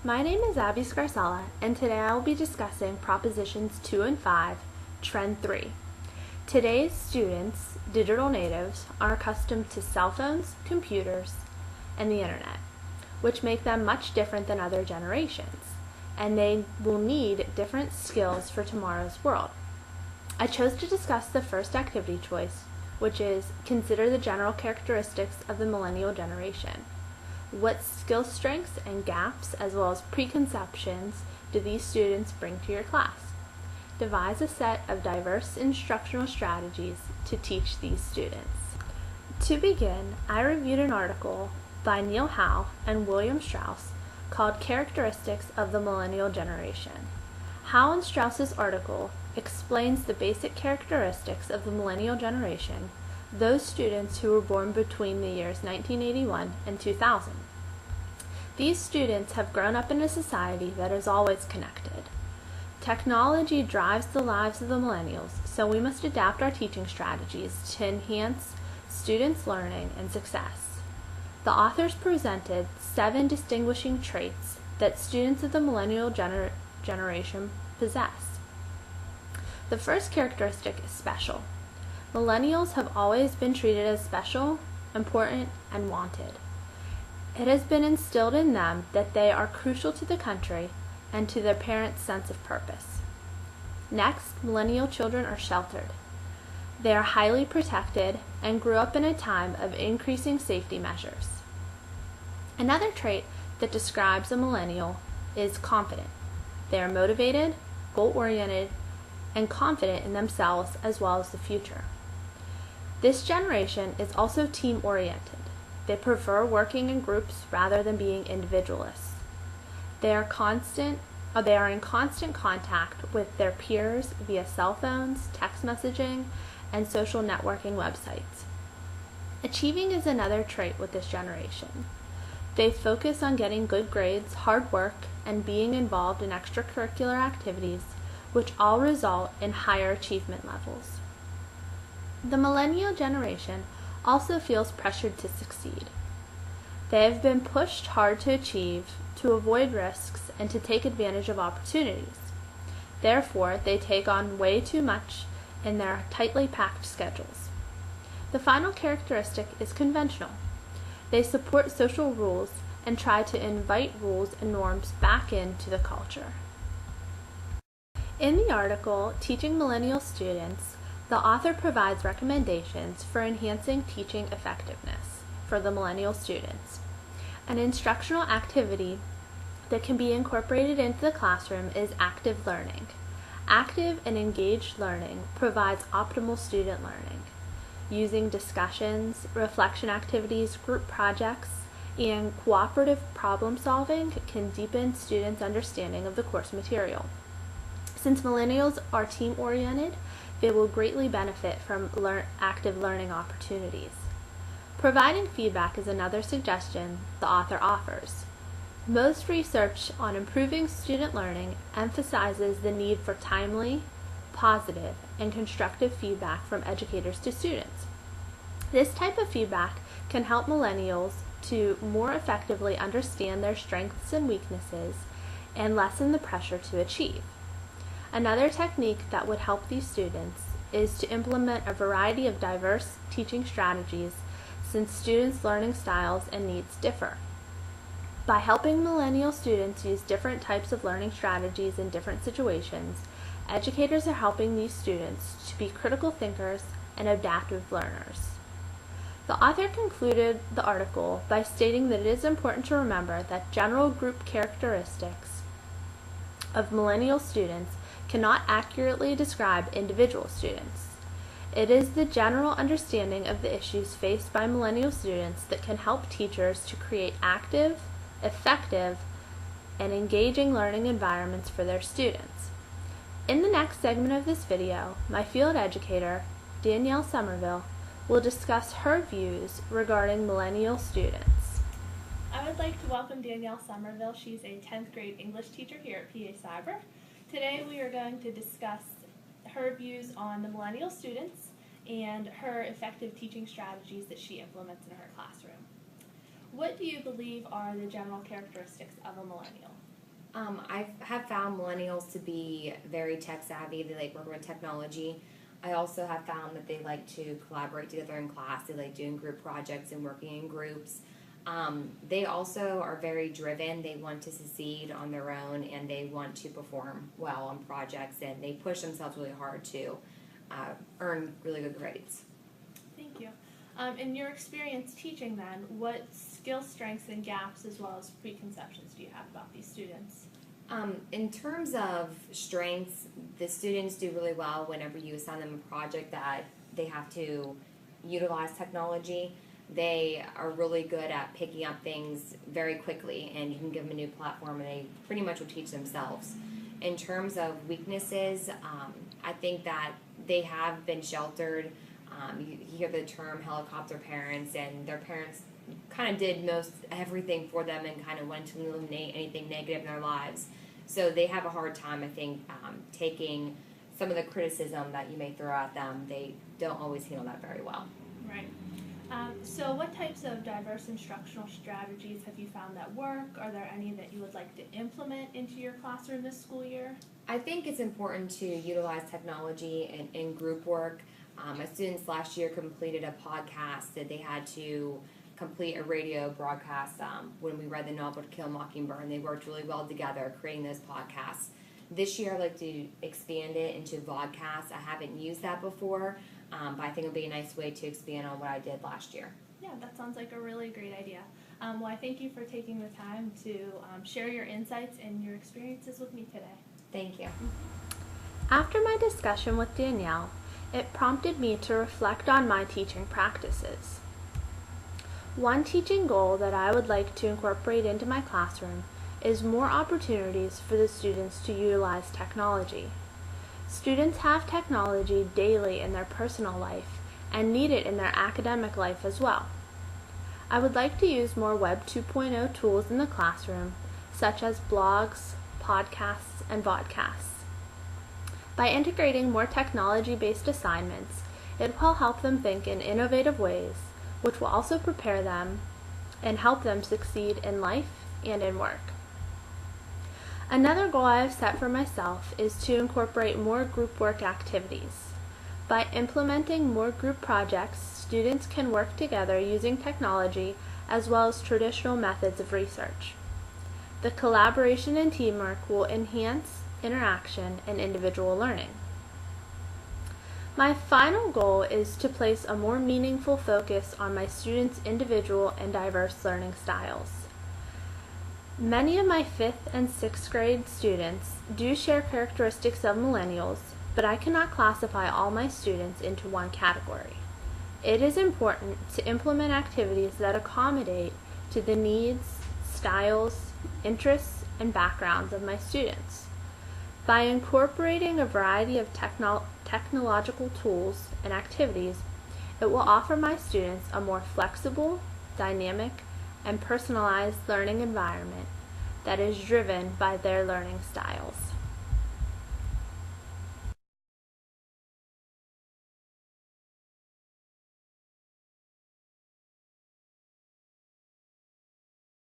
My name is Abby Scarsella, and today I will be discussing Propositions 2 and 5, Trend 3. Today's students, digital natives, are accustomed to cell phones, computers, and the internet, which make them much different than other generations, and they will need different skills for tomorrow's world. I chose to discuss the first activity choice, which is consider the general characteristics of the millennial generation. What skill strengths and gaps, as well as preconceptions, do these students bring to your class? Devise a set of diverse instructional strategies to teach these students. To begin, I reviewed an article by Neil Howe and William Strauss called Characteristics of the Millennial Generation. Howe and Strauss's article explains the basic characteristics of the millennial generation, those students who were born between the years 1981 and 2000. These students have grown up in a society that is always connected. Technology drives the lives of the millennials, so we must adapt our teaching strategies to enhance students' learning and success. The authors presented 7 distinguishing traits that students of the millennial generation possess. The first characteristic is special. Millennials have always been treated as special, important, and wanted. It has been instilled in them that they are crucial to the country and to their parents' sense of purpose. Next, millennial children are sheltered. They are highly protected and grew up in a time of increasing safety measures. Another trait that describes a millennial is confident. They are motivated, goal-oriented, and confident in themselves as well as the future. This generation is also team-oriented. They prefer working in groups rather than being individualists. They are in constant contact with their peers via cell phones, text messaging, and social networking websites. Achieving is another trait with this generation. They focus on getting good grades, hard work, and being involved in extracurricular activities, which all result in higher achievement levels. The millennial generation also feels pressured to succeed. They have been pushed hard to achieve, to avoid risks, and to take advantage of opportunities. Therefore, they take on way too much in their tightly packed schedules. The final characteristic is conventional. They support social rules and try to invite rules and norms back into the culture. In the article, Teaching Millennial Students, the author provides recommendations for enhancing teaching effectiveness for the millennial students. An instructional activity that can be incorporated into the classroom is active learning. Active and engaged learning provides optimal student learning. Using discussions, reflection activities, group projects, and cooperative problem solving can deepen students' understanding of the course material. Since millennials are team-oriented, they will greatly benefit from active learning opportunities. Providing feedback is another suggestion the author offers. Most research on improving student learning emphasizes the need for timely, positive, and constructive feedback from educators to students. This type of feedback can help millennials to more effectively understand their strengths and weaknesses and lessen the pressure to achieve. Another technique that would help these students is to implement a variety of diverse teaching strategies since students' learning styles and needs differ. By helping millennial students use different types of learning strategies in different situations, educators are helping these students to be critical thinkers and adaptive learners. The author concluded the article by stating that it is important to remember that general group characteristics of millennial students cannot accurately describe individual students. It is the general understanding of the issues faced by millennial students that can help teachers to create active, effective, and engaging learning environments for their students. In the next segment of this video, my field educator, Danielle Somerville, will discuss her views regarding millennial students. I would like to welcome Danielle Somerville. She's a 10th grade English teacher here at PA Cyber. Today we are going to discuss her views on the millennial students and her effective teaching strategies that she implements in her classroom. What do you believe are the general characteristics of a millennial? I have found millennials to be very tech savvy. They like working with technology. I also have found that they like to collaborate together in class. They like doing group projects and working in groups. They also are very driven. They want to succeed on their own and they want to perform well on projects and they push themselves really hard to earn really good grades. Thank you. In your experience teaching then, what skill strengths and gaps as well as preconceptions do you have about these students? In terms of strengths, the students do really well whenever you assign them a project that they have to utilize technology. They are really good at picking up things very quickly, and you can give them a new platform and they pretty much will teach themselves. In terms of weaknesses, I think that they have been sheltered. You hear the term helicopter parents, and their parents kind of did most everything for them and kind of wanted to eliminate anything negative in their lives. So they have a hard time, I think, taking some of the criticism that you may throw at them. They don't always handle that very well. Right. So what types of diverse instructional strategies have you found that work? Are there any that you would like to implement into your classroom this school year? I think it's important to utilize technology in group work. My students last year completed a podcast that they had to complete a radio broadcast when we read the novel To Kill a Mockingbird, and they worked really well together creating those podcasts. This year I'd like to expand it into Vodcast. I haven't used that before, but I think it'll be a nice way to expand on what I did last year. Yeah, that sounds like a really great idea. Well, I thank you for taking the time to share your insights and your experiences with me today. Thank you. After my discussion with Danielle, it prompted me to reflect on my teaching practices. One teaching goal that I would like to incorporate into my classroom is more opportunities for the students to utilize technology. Students have technology daily in their personal life and need it in their academic life as well. I would like to use more Web 2.0 tools in the classroom, such as blogs, podcasts, and vodcasts. By integrating more technology-based assignments, it will help them think in innovative ways, which will also prepare them and help them succeed in life and in work. Another goal I have set for myself is to incorporate more group work activities. By implementing more group projects, students can work together using technology as well as traditional methods of research. The collaboration and teamwork will enhance interaction and individual learning. My final goal is to place a more meaningful focus on my students' individual and diverse learning styles. Many of my 5th and 6th grade students do share characteristics of millennials, but I cannot classify all my students into one category. It is important to implement activities that accommodate to the needs, styles, interests, and backgrounds of my students. By incorporating a variety of technological tools and activities, it will offer my students a more flexible, dynamic, and personalized learning environment that is driven by their learning styles.